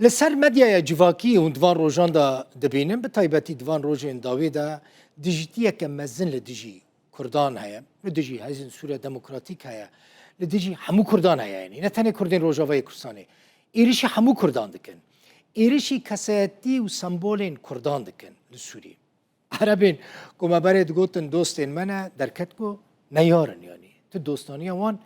لسر مدیا جواکی و دوان روزان دا دبینم به تایبەتی دوان روزین داوی دا دیجیتیه که مزن لدیجی کردان هیا لدیجی هزین سوریه دموکراتیک هیا لدیجی همو کردان هیا یعنی نه تنه کردین روجاوای کردستانی ایریشی همو کردان دکن ایریشی کسایتی و سمبولین کردان دکن لسوریه عربین کما برید گوتن دوستین منه درکت کو نیارن یعنی تو دوستانی وان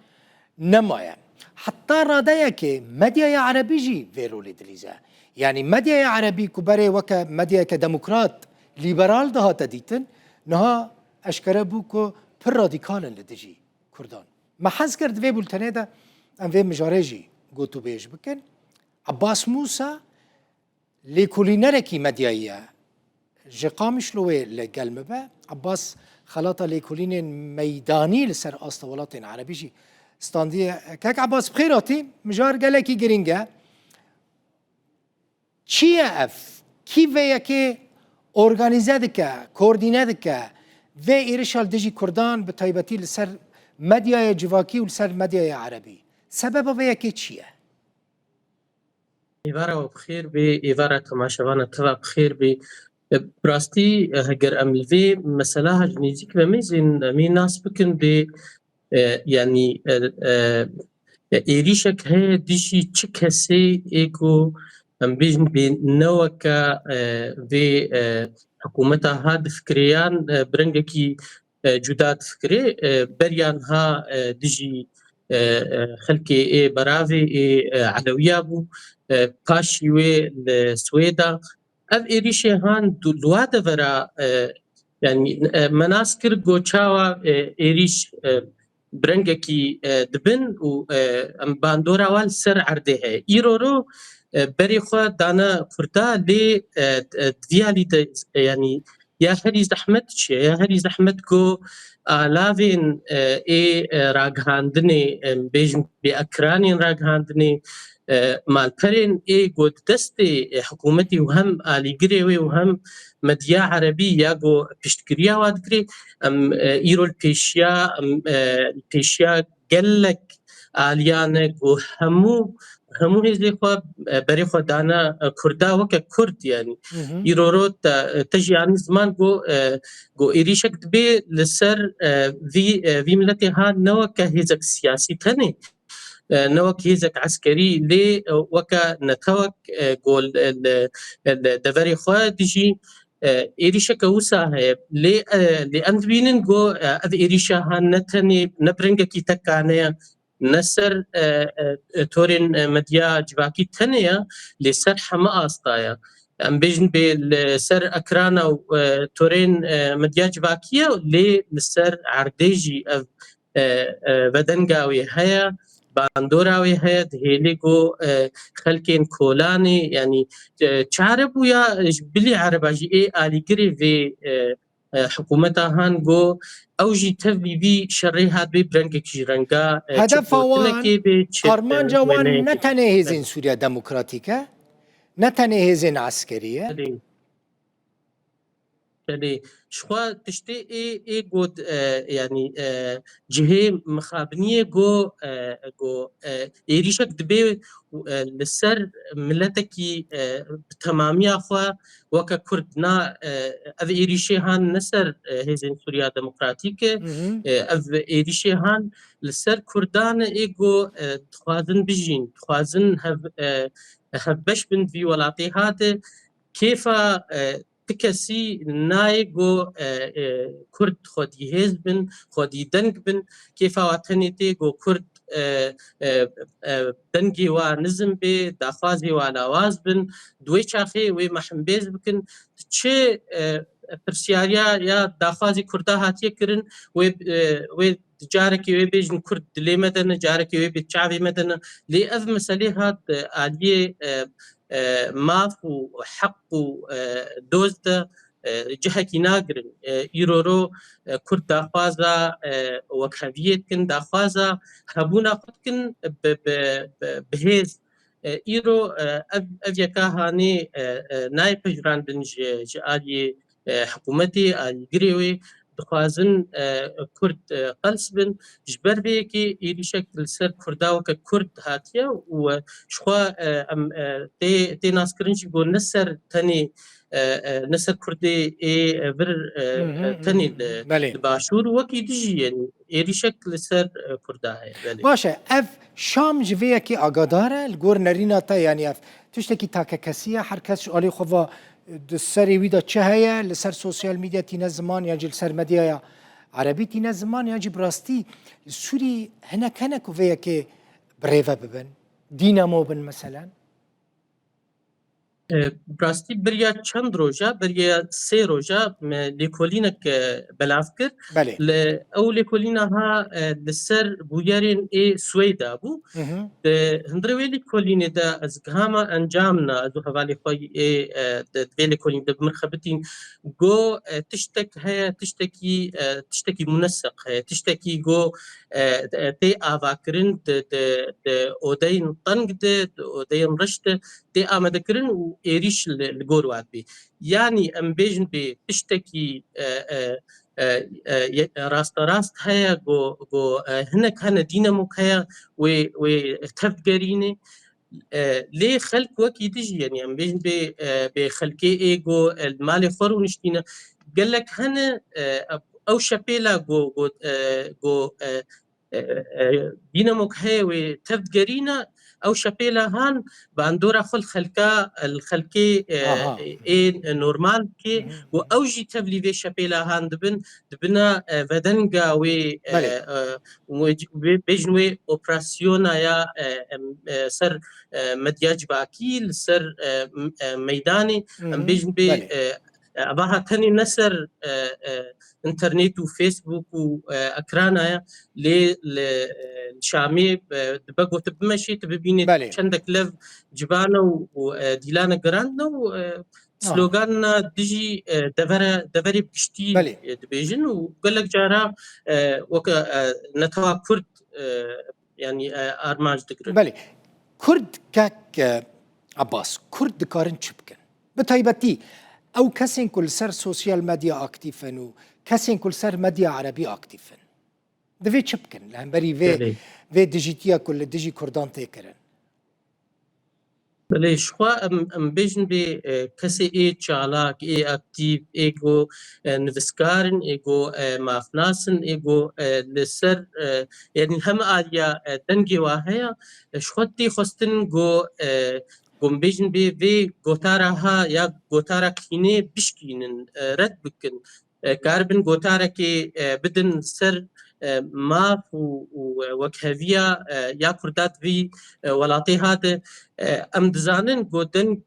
نمایا حتی راده که مدیا عربی جی ویرولی دلیزه یعنی مدیا عربی کو برای وکا مدیا که دموکرات لیبرال ده هات دیتن نها اشکره بو کو پر رادیکال لدیجی کردان ما حس کرد وی بولتنه ده ام وی مجاره جی گوتو بیش بکن عباس موسى لیکولینره کی مدیاییه جقامش لوی لقلمه با عباس خلاطه لیکولین میدانی لسر آستوالات عربی جی استاندیه کاک عباس بخیراتی مجار گله کی گرینگه چیه اف کی ویا که ارگانیزه دکه کوردینه دکه و ایرشال دیجی کردان به تایبەتی لسر مدیای جواکی و لسر مدیای عربی سبب ویا که چیه؟ ایوارا و بخیر بی ایوارا تماشاوان توا بخیر بی براستی هگر املوی مسئله هج نزیک و میزین می ناس بکن بی یعنی ایریشک هی دیشی چه کسی ایگو ام بیجن بی نوکا وی حکومتا ها دفکریان برنگه کی جدا دفکری بریان ها دیجی خلکی ای براوی ای علویه بو پاشی وی لسویدا اف ایریشی هان دلواده ورا يعني مناس كر گوچاوا ایریش برنگکی دبن و باندورا وال سر عرده ہے ایرو رو بری خو دانا کردا لی دیالی يعني يا هري زحمت شي يا هري زحمت کو آلاوین ای راگهاندنی بیجن بی اکرانین راگهاندنی مالپرین ای گود دست حکومتی و هم آلیگری و هم مدیا عربی یا گو پشتگیریا وادگری ایرول پیشیا گلک آلیانه گو همو هزی خو بری خو دانا کردا وکا کرد یعنی ایرو رو تجیانی زمان گو ایریشک دبی لسر وی ملتی ها نوکا هزک سیاسی تنه نوك هيزك عسكري لي وكا نتوك قول دفري خوا ديجي إيريشا كوسا هي لأن بينن جو أذ إيريشا هانتني نبرنجا كي تكانيا نسر تورين مديا جواكي تنيا لسر حما أسطايا ام بيجن بسر أكرانا وتورين مديا جواكيا لسر عرديجي بدنجاوي هيا باندوراوي هيا هيليغو خلكين كولاني يعني تعرب ويا بلي عرباجي اي آليغري في حكومتها هانغو اوجي تفي في شري هاد بي برنگك جرنگا هدف وان ارمان جوان نتنه هزين سوريا دموكراتيكا نتنه هزين عسكرية يعني شخوا تشتي اي جود يعني جهه مخابنيه جو ايريشك دبي لسر ملتكي بتمامية اخوا وكا كردنا اذ ايريشي هان نسر هزين سوريا ديمقراطيك اذ ايريشي هان لسر كردان ايجو تخوازن بجين تخوازن هبش بن في ولاتي هات كيف تكسي نايغو كرد خودي هزبن خودي دنگ بن كيف واتنيتي جو كرد دنگي ونزم بي داخوازي ولاواز بن دوي چاخي وي محمبيز بكن تشي پرسیاریا یا داخوازی کرده هاتیه کرن و جارکی وی بیجن کرد لی مدن جارکی وی بیچاوی مدن لی اذ مسئله هات آلیه ماف و حق و دوزده جهکی ناگرن ایرورو کرد داخوازا وکهویت کن داخوازا هبونا خود کن بهیز ایرو اویکا هانی نای پجران بنج آلیه حکومتی آلیگریوی دخوازن كرد قلس بن جبر بيكي إيريشك لسر كرداو ككرد هاتيا وشخوا أم تي ناس كرنج بو نسر تاني نسر كردي بر تاني بله لباشور وكي دجي يعني إيريشك لسر كرداها بله باشه اف شام جویه کی آگاداره الگور نرینا تا یعنی اف تشتکی تاکه کسیه هر کس شوالی خواه سری ویدا چه هیا لسر سوسیال میدیا تینه زمان یا جل سر مدیا عربی تینه زمان یا جی براستی سوری هنه کنه کویه که بریوه ببن دینامو بن مثلا براستی بریا چند روزا بریا 3 روزا لیکولینک بلاف کرد بله او لیکولینا ها لسر بویارین سویدا بو هندروی لیکولینه دا از گهاما انجامنا از حوالی خوی دوی لیکولین دا مرخبتین جو تشتك هي تشتكي منسق هي تشتكي جو تي افاكرين اودين طنق اودين رشته تي امدكرين وإيريش الجور واد بي يعني ام بيجن بي تشتكي راست هيا جو هناك هنا ديناموك هيا و تفجريني ليه خلق وكي تجي يعني ام بيجن بخلقي ايجو المالي خور ونشتينا قال لك هنا او شابيلا جو ديناموك هي وتفجرينا او شابيلا هان باندورا الخلقي نورمال كي واوجي تبلي في شابيلا هان دبنا فدنجا و بيجنوي اوبراسيونا يا سر مدياج باكيل سر ميداني ام بيجن بي أباها تاني نسر انترنت وفيسبوك واكرانا للشامي دبقو تبمشي تببيني شندك لف جبانا وديلانا جراندنا سلوغاننا دجي دفري بكشتي دبيجن وقال لك جارا وكا نتوا كرد يعني ارماج دقرن بله كرد كاك عباس كرد دكارن چبكن بتايبتي او كسين كل سر سوسيال ميديا اكتيفن و كسين كل سر ميديا عربي اكتيفن دفي چبكن لهم بري في ديجيتيا كل ديجي كردان تيكرن بله شخوا ام بيجن بي كسي چالاك اكتيف ايجو نفسكارن ايجو مافناسن ايجو لسر يعني هم آليا دنگي واهيا شخوتي خستن جو قم بيجن بي في غوتارا ها يا غوتارا كيني بشكينن رد بكن كاربن غوتارا كي بدن سر ماف وكهفيا يا كردات في ولاتي هذا ام دزانن گودن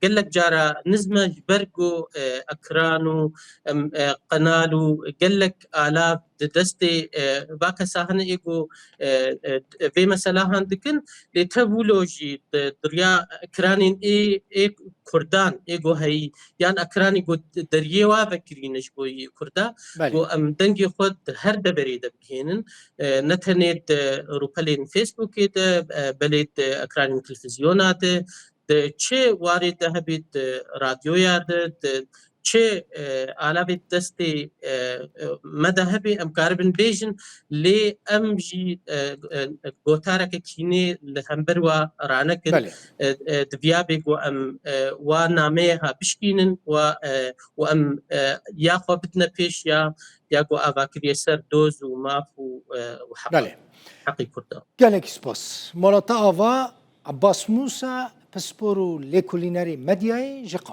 قالك جارا نزمه جبرجو اكرانو قنالو قالك الاف دستي باكا ساهن ايجو في مثلا هندكن لتبولوجي دريا اكرانين اي كردان ايجو هي يعني اكراني قد دريوا فكرينش بو كردا و ام دنگي خود هر دبري دبهينن نتنيت روبلين فيسبوك بليت اكراني تلفزيونات چه وارد هبيت راديويات چه علاوه دستي مذهبي ام كاربن بيجن لي ام جي غوتارك كيني لهمبروا رانك دبيابك وام وناميها بشكينن وام ياخو بدنا بيش يا ياكو افاكر يسر دوز وماف وحق حقي كردا قالك سباس مالتا آوا عباس موسى بسپورو لیکولینری مدیای جقام